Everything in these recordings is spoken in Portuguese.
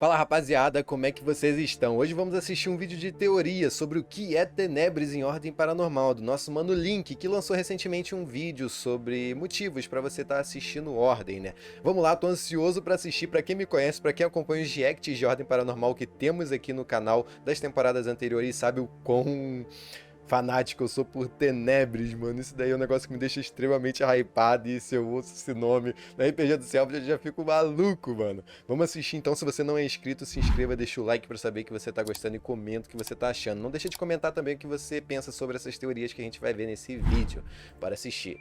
Fala rapaziada, como é que vocês estão? Hoje vamos assistir um vídeo de teoria sobre o que é Tenebres em Ordem Paranormal, do nosso mano Link, que lançou recentemente um vídeo sobre motivos pra você estar assistindo Ordem, né? Vamos lá, tô ansioso pra assistir. Pra quem me conhece, pra quem acompanha os reacts de Ordem Paranormal que temos aqui no canal das temporadas anteriores, sabe o quão fanático eu sou por Tenebres, mano. Isso daí é um negócio que me deixa extremamente hypado. E se eu ouço esse nome na RPG do Selva, eu já fico maluco, mano. Vamos assistir então. Se você não é inscrito, se inscreva, deixa o like pra saber que você tá gostando e comenta o que você tá achando. Não deixa de comentar também o que você pensa sobre essas teorias que a gente vai ver nesse vídeo. Para assistir.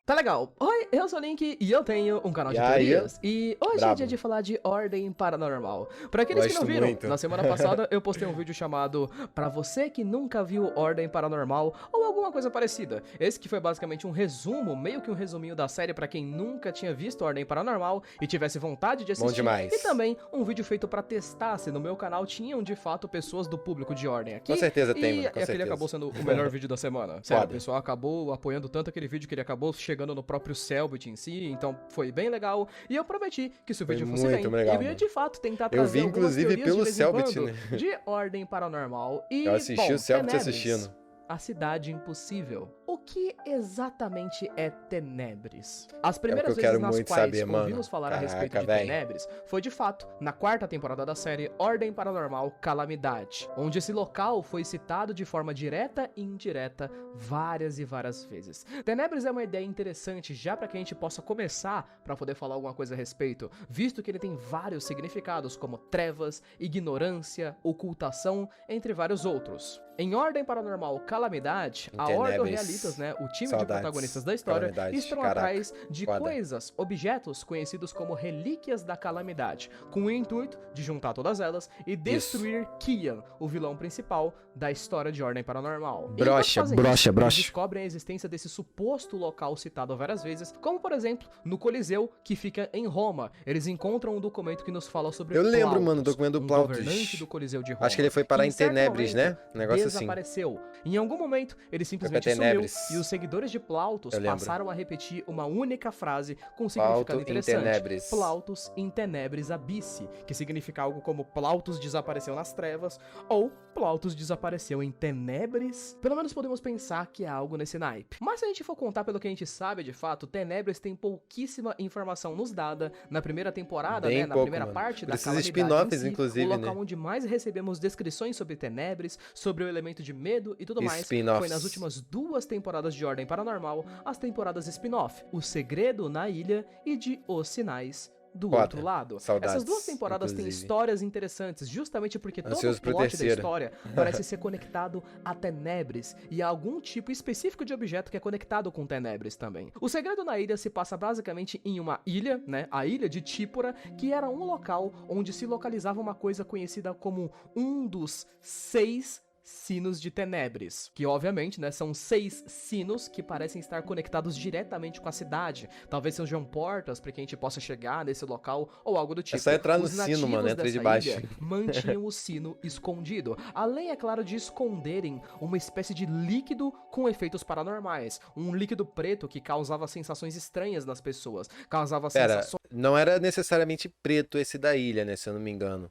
Tá legal. Oi, eu sou o Link e eu tenho um canal de aí? teorias. E hoje é Brabo. dia de falar de Ordem Paranormal. Pra aqueles que não Gosto viram, muito. na semana passada eu postei um vídeo chamado Pra você que nunca viu Ordem Paranormal ou alguma coisa parecida. Esse que foi basicamente um resumo, meio que um resuminho da série pra quem nunca tinha visto Ordem Paranormal e tivesse vontade de assistir. Bom demais. E também um vídeo feito pra testar se no meu canal tinham de fato pessoas do público de Ordem aqui. Com certeza tem, mano. Com E aquele certeza. acabou sendo o melhor vídeo da semana. Sério, o Foda. pessoal acabou apoiando tanto aquele vídeo que ele acabou chegando no próprio Selbit em si, então foi bem legal. E eu prometi que se o Foi vídeo fosse muito bem, legal, eu ia mano. de fato tentar Eu trazer vi, algumas inclusive, teorias pelo de vez em Selbit, quando, né? de Ordem Paranormal. E, Eu assisti bom, o Selbit Tenebres, assistindo. a cidade impossível. O que exatamente é Tenebres? As É o primeiras que eu quero vezes nas muito quais saber, mano. ouvimos falar a respeito Caraca, de véi. Tenebres foi de fato na quarta temporada da série Ordem Paranormal Calamidade, onde esse local foi citado de forma direta e indireta várias e várias vezes. Tenebres é uma ideia interessante já para que a gente possa começar para poder falar alguma coisa a respeito, visto que ele tem vários significados como trevas, ignorância, ocultação, entre vários outros. Em Ordem Paranormal Calamidade, a Ordem Tenebres. Realitas, né, o time de Saudades. protagonistas da história, Calamidade. estão Caraca. atrás de Foda. coisas, objetos conhecidos como Relíquias da Calamidade, com o intuito de juntar todas elas e destruir Kian, o vilão principal da história de Ordem Paranormal. Enquanto Brocha, fazem brocha, isso, brocha. eles descobrem a existência desse suposto local citado várias vezes, como por exemplo, no Coliseu, que fica em Roma. Eles encontram um documento que nos fala sobre Eu lembro, Plautus, mano, o documento do um Plautus. governante do Coliseu de Roma. Acho que ele foi parar que, em certo Tenebres, momento, né? Um negócio assim. desapareceu. Em algum momento, ele simplesmente pra sumiu Tenebres. e os seguidores de Plautus Eu lembro. passaram a repetir uma única frase com um significado Plauto em interessante. Tenebres. Plautus in Tenebris Abissi, que significa algo como Plautus desapareceu nas trevas ou Plautus desapareceu em Tenebres. Pelo menos podemos pensar que é algo nesse naipe. Mas se a gente for contar pelo que a gente sabe de fato, Tenebres tem pouquíssima informação nos dada na primeira temporada, Bem né, na pouco, primeira mano. parte da Precisa Calamidade spin-offs, em si, inclusive, o local né? onde mais recebemos descrições sobre Tenebres, sobre o elemento de medo e tudo mais, Spin-offs. foi nas últimas duas temporadas de Ordem Paranormal, as temporadas spin-off, O Segredo na Ilha e de Os Sinais do Foda. Outro Lado. Saudades, Essas duas temporadas têm inclusive. histórias interessantes, justamente porque todo Ansioso o pro plot da terceiro. história parece ser conectado a Tenebres e a algum tipo específico de objeto que é conectado com Tenebres também. O Segredo na Ilha se passa basicamente em uma ilha, né, a ilha de Típora, que era um local onde se localizava uma coisa conhecida como um dos 6 sinos de Tenebres, que obviamente, né, são 6 sinos que parecem estar conectados diretamente com a cidade. Talvez sejam portas para que a gente possa chegar nesse local ou algo do tipo. É só entrar no Os sino, nativos mano, entra de dessa baixo. ilha mantinham o sino escondido, além, é claro, de esconderem uma espécie de líquido com efeitos paranormais, um líquido preto que causava sensações estranhas nas pessoas, causava Pera, sensações não era necessariamente preto esse da ilha, né? Se eu não me engano.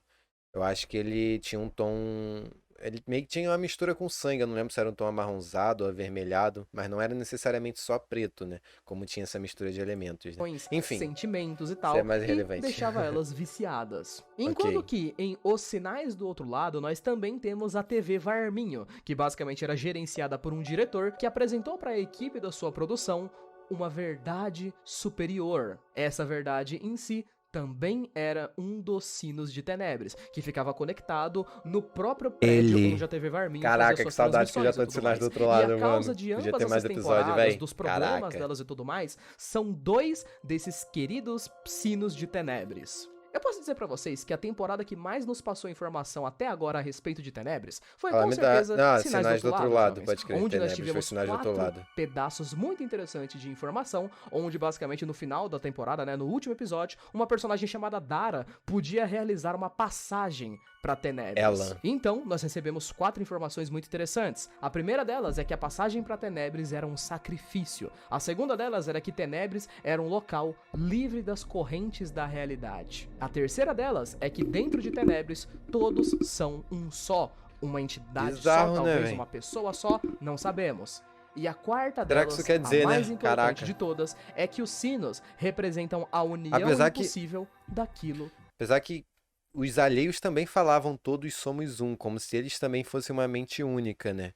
Eu acho que ele tinha um tom. Ele meio que tinha uma mistura com sangue. Eu não lembro se era um tom amarronzado ou avermelhado. Mas não era necessariamente só preto, né? Como tinha essa mistura de elementos, né? Enfim, sentimentos e tal, isso é mais e relevante. deixava elas viciadas. Enquanto que em Os Sinais do Outro Lado, nós também temos a TV Varminho, que basicamente era gerenciada por um diretor que apresentou para a equipe da sua produção uma verdade superior. Essa verdade em si também era um dos sinos de Tenebres, que ficava conectado no próprio prédio onde a TV Varminho Caraca, fazia que suas saudade que eu já tô de transmissões e Sinais do tudo Outro mais. Lado, E a causa mano. de Podia ambas ter mais essas episódio, temporadas, véi. dos problemas Caraca. delas e tudo mais, são 2 desses queridos sinos de Tenebres. Eu posso dizer pra vocês que a temporada que mais nos passou informação até agora a respeito de Tenebres foi com certeza Sinais do Outro Lado, jovens, pode crer, onde nós Tenebres foi tivemos Sinais do Outro 4 Lado. pedaços muito interessantes de informação, onde basicamente no final da temporada, né, no último episódio, uma personagem chamada Dara podia realizar uma passagem pra Tenebres. Ela. Então, nós recebemos 4 informações muito interessantes. A primeira delas é que a passagem pra Tenebres era um sacrifício. A segunda delas era que Tenebres era um local livre das correntes da realidade. A terceira delas é que dentro de Tenebres todos são um só, uma entidade Bizarro, só, né, talvez véi? uma pessoa só, não sabemos. E a quarta Será que delas, isso quer dizer, a mais né? importante Caraca. de todas, é que os sinos representam a união Apesar que- impossível daquilo. Apesar que os alheios também falavam todos somos um, como se eles também fossem uma mente única, né?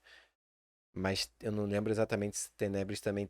Mas eu não lembro exatamente se Tenebres também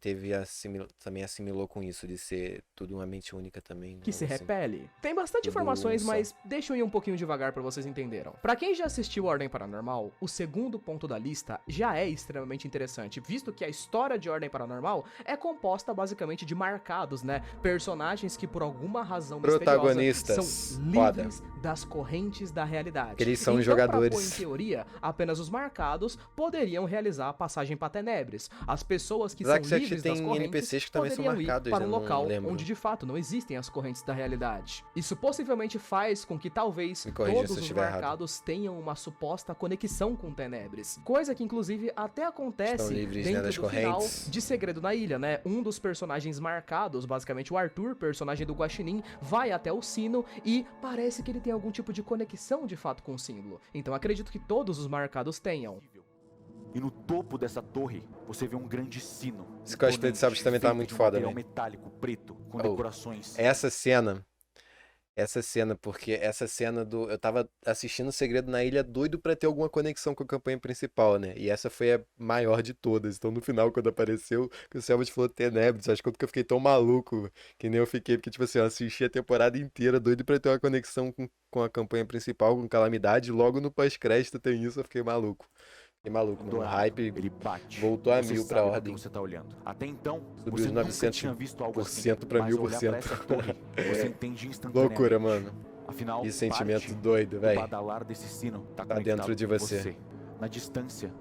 também assimilou com isso, de ser tudo uma mente única também. Que se algo assim. repele. Tem bastante Tudo informações, só. mas deixa eu ir um pouquinho devagar pra vocês entenderam. Pra quem já assistiu Ordem Paranormal, o segundo ponto da lista já é extremamente interessante, visto que a história de Ordem Paranormal é composta basicamente de marcados, né? Personagens que por alguma razão misteriosa Protagonistas. são Foda. livres das correntes da realidade. Eles são então, jogadores. Pra pôr em teoria, apenas os marcados poderiam realizar a passagem pra Tenebres. As pessoas que Apesar são que já livres tem das correntes NPCs que também são poderiam ir marcados, para eu um não local lembro. onde de fato não existem as correntes da realidade. Isso possivelmente faz com que talvez Me corrija se todos eu os estiver errado. marcados tenham uma suposta conexão com Tenebres. Coisa que inclusive até acontece Estão livres, né, dentro das do final correntes. de Segredo na Ilha, né? Um dos personagens marcados, basicamente o Arthur, personagem do Guaxinim, vai até o sino e parece que ele tem algum tipo de conexão de fato com o símbolo. Então acredito que todos os marcados tenham. E no topo dessa torre, você vê um grande sino. Esse cosplay de Sabres também tá feito muito de um foda, material velho. metálico preto, com Oh, decorações. Essa cena, porque essa cena do... Eu tava assistindo Segredo na Ilha doido pra ter alguma conexão com a campanha principal, né? E essa foi a maior de todas. Então no final, quando apareceu, que o Selbit falou Tenebres, acho que eu fiquei tão maluco que nem eu fiquei, porque tipo assim, eu assisti a temporada inteira doido pra ter uma conexão com a campanha principal, com Calamidade, logo no pós-crédito tem isso, eu fiquei maluco. Fiquei maluco, mano. O Dourado, hype ele bate. voltou a Você 1000 pra sabe pra ordem. que você tá olhando. Até então, Subiu você de nunca 900% tinha visto algo assim. pra Mas olhar 1000%. pra essa torre, você entende instantaneamente. Loucura, mano. Afinal, Que sentimento parte doido, do velho. badalar desse sino tá Tá conectado dentro de com você. Na distância,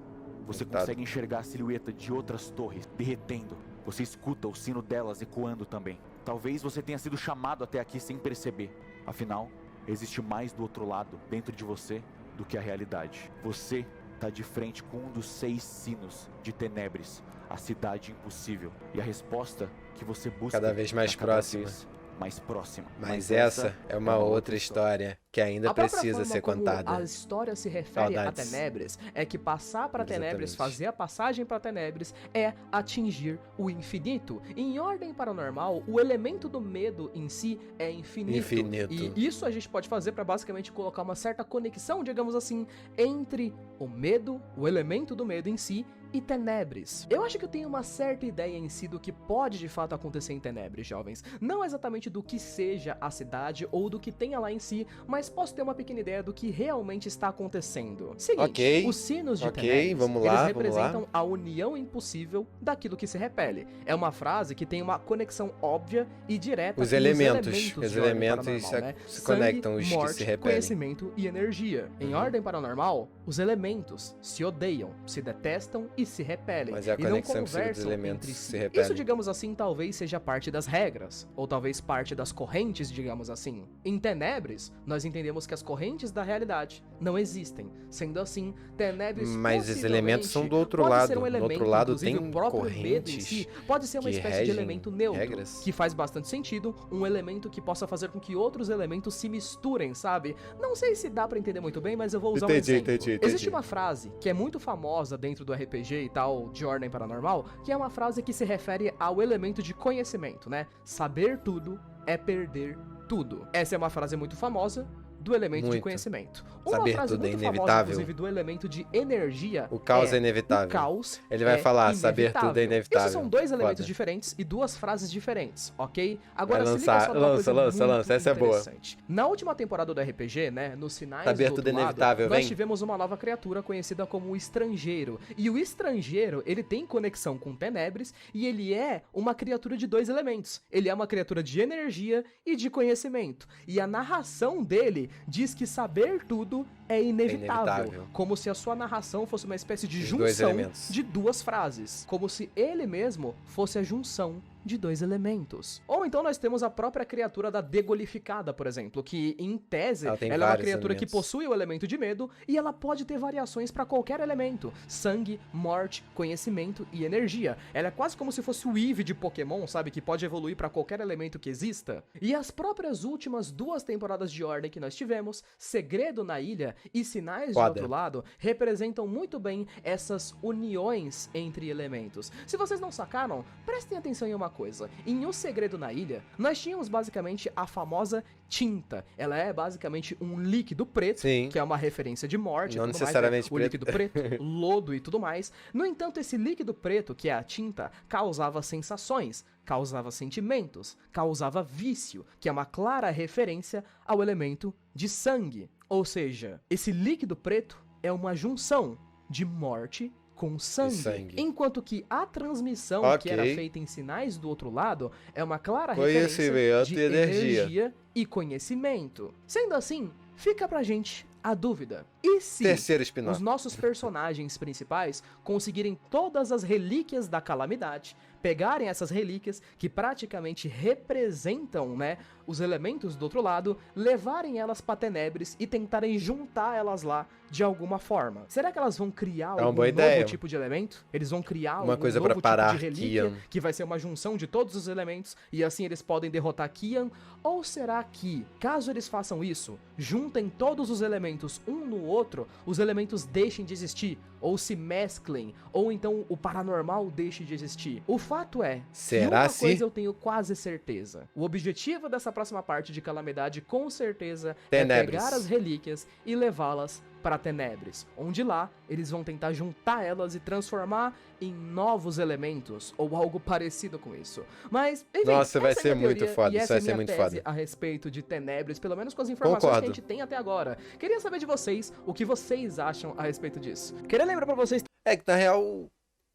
você Conectado. consegue enxergar a silhueta de outras torres derretendo. Você escuta o sino delas ecoando também. Talvez você tenha sido chamado até aqui sem perceber. Afinal, existe mais do outro lado, dentro de você, do que a realidade. Você tá de frente com um dos 6 sinos de Tenebres, a cidade impossível. E a resposta que você busca Cada vez mais tá cada próxima. vez mais próxima. Mas essa é uma outra história que ainda A própria precisa forma ser como contada. a história se refere a Saudades. Tenebres é que passar para Tenebres, Exatamente. fazer a passagem para Tenebres é atingir o infinito. Em Ordem Paranormal, o elemento do medo em si é infinito. Infinito. E isso a gente pode fazer para basicamente colocar uma certa conexão, digamos assim, entre o medo, o elemento do medo em si e Tenebres. Eu acho que eu tenho uma certa ideia em si do que pode de fato acontecer em Tenebres, jovens. Não exatamente do que seja a cidade ou do que tenha lá em si, mas posso ter uma pequena ideia do que realmente está acontecendo. Seguinte, Ok, os sinos de ok, Tenebres, vamos eles lá, vamos representam a união impossível daquilo que se repele. É uma frase que tem uma conexão óbvia e direta Os com elementos, os os de Ordem elementos Paranormal, se- né? se Sangue, conectam, os que se morte, repelem. conhecimento e energia. Em Uhum. Ordem Paranormal, os elementos se odeiam, se detestam e se repelem. Mas é a e não conexão que se dos conversam elementos entre que si. se repelem. Isso, digamos assim, talvez seja parte das regras, ou talvez parte das correntes, digamos assim. Em Tenebres, nós entendemos que as correntes da realidade não existem. Sendo assim, Tenebres Mas os possivelmente elementos são do outro pode lado. ser um Do elemento, outro lado inclusive, tem o próprio medo em correntes si pode ser uma que espécie de regem elemento neutro, regras. que faz bastante sentido, um elemento que possa fazer com que outros elementos se misturem, sabe? Não sei se dá pra entender muito bem, mas eu vou usar um exemplo. Entendi. Existe uma frase que é muito famosa dentro do RPG e tal, de Ordem Paranormal, que é uma frase que se refere ao elemento de conhecimento, né? Saber tudo é perder tudo. Essa é uma frase muito famosa do elemento de Muito. conhecimento. Uma Saber frase tudo é muito famosa, inevitável. inclusive, do elemento de energia O caos é o inevitável. caos Ele vai é falar, saber tudo é inevitável. inevitável. Esses são dois elementos Foda. diferentes e duas frases diferentes, ok? Agora Vai se liga lançar, só numa lança, coisa lança, muito lança, essa é boa. interessante. Na última temporada do RPG, né, nos Sinais Saber do tudo Outro é Lado, inevitável, nós vem. tivemos uma nova criatura conhecida como o Estrangeiro. E o Estrangeiro, ele tem conexão com Tenebres e ele é uma criatura de dois elementos. Ele é uma criatura de energia e de conhecimento. E a narração dele diz que saber tudo é inevitável. inevitável. Como se a sua narração fosse uma espécie de Os dois junção elementos. de duas frases. Como se ele mesmo fosse a junção de dois elementos. Ou então nós temos a própria criatura da Degolificada, por exemplo, que em tese Ela tem ela é uma vários criatura que elementos. possui o elemento de medo e ela pode ter variações para qualquer elemento: sangue, morte, conhecimento e energia. Ela é quase como se fosse o Eevee de Pokémon, sabe, que pode evoluir para qualquer elemento que exista. E as próprias últimas duas temporadas de Ordem que nós tivemos, Segredo na Ilha e Sinais de Foda. Outro Lado, representam muito bem essas uniões entre elementos. Se vocês não sacaram, prestem atenção em uma coisa. Em O Segredo na Ilha, nós tínhamos basicamente a famosa tinta. Ela é basicamente um líquido preto, Sim. que é uma referência de morte, Não e tudo necessariamente mais, né? O líquido preto, lodo e tudo mais. No entanto, esse líquido preto, que é a tinta, causava sensações, causava sentimentos, causava vício, que é uma clara referência ao elemento de sangue. Ou seja, esse líquido preto é uma junção de morte com sangue. Enquanto que a transmissão que era feita em Sinais do Outro Lado é uma clara referência de energia e conhecimento. Sendo assim, fica pra gente a dúvida. E se Terceiro spin-off. os nossos personagens principais conseguirem todas as relíquias da calamidade, pegarem essas relíquias que praticamente representam, né, os elementos do outro lado, levarem elas pra Tenebres e tentarem juntar elas lá de alguma forma? Será que elas vão criar algum novo tipo de elemento? Eles vão criar uma algum coisa novo pra parar tipo de relíquia Kian, que vai ser uma junção de todos os elementos e assim eles podem derrotar Kian? Ou será que, caso eles façam isso, juntem todos os elementos um no outro, os elementos deixem de existir, ou se mesclem, ou então o paranormal deixe de existir? O fato é, será uma coisa eu tenho quase certeza. O objetivo dessa próxima parte de Calamidade, com certeza, Tenebres. é pegar as relíquias e levá-las para Tenebres, onde lá eles vão tentar juntar elas e transformar em novos elementos, ou algo parecido com isso. Mas, enfim, nossa, vai essa é ser minha muito teoria, foda, e isso essa vai é ser minha muito tese foda. a respeito de Tenebres, pelo menos com as informações Concordo. que a gente tem até agora. Queria saber de vocês o que vocês acham a respeito disso. Queria lembrar pra vocês É que na real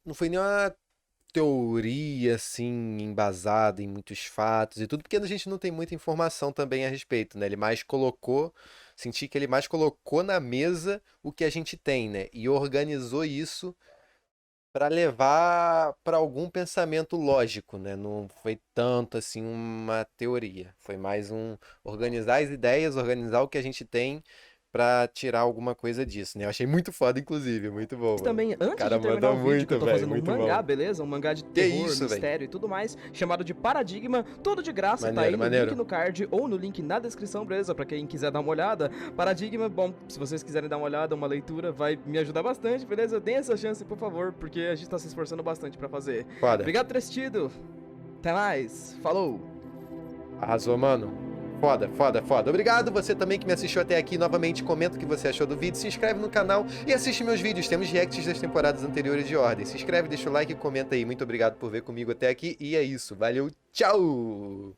não foi nenhuma teoria assim embasada em muitos fatos e tudo, porque a gente não tem muita informação também a respeito, né? Ele mais colocou, senti que ele mais colocou na mesa o que a gente tem, né? E organizou isso para levar para algum pensamento lógico, né? Não foi tanto assim uma teoria, foi mais um organizar as ideias, organizar o que a gente tem pra tirar alguma coisa disso, né? Eu achei muito foda, inclusive, muito bom. mano. também, antes cara de terminar manda o vídeo, muito, que eu tô velho, fazendo um muito mangá, bom. beleza? Um mangá de terror, isso, velho? mistério e tudo mais, chamado de Paradigma, tudo de graça, tá aí Maneiro, no maneiro. link no card ou no link na descrição, beleza? Pra quem quiser dar uma olhada. Paradigma, bom, se vocês quiserem dar uma olhada, uma leitura, vai me ajudar bastante, beleza? Deem essa chance, por favor, porque a gente tá se esforçando bastante pra fazer. Foda. Obrigado por ter assistido. Até mais. Falou. Arrasou, mano. Foda, foda, foda. Obrigado você também que me assistiu até aqui. Novamente, comenta o que você achou do vídeo, se inscreve no canal e assiste meus vídeos. Temos reacts das temporadas anteriores de Ordem. Se inscreve, deixa o like e comenta aí. Muito obrigado por ver comigo até aqui. E é isso. Valeu, tchau!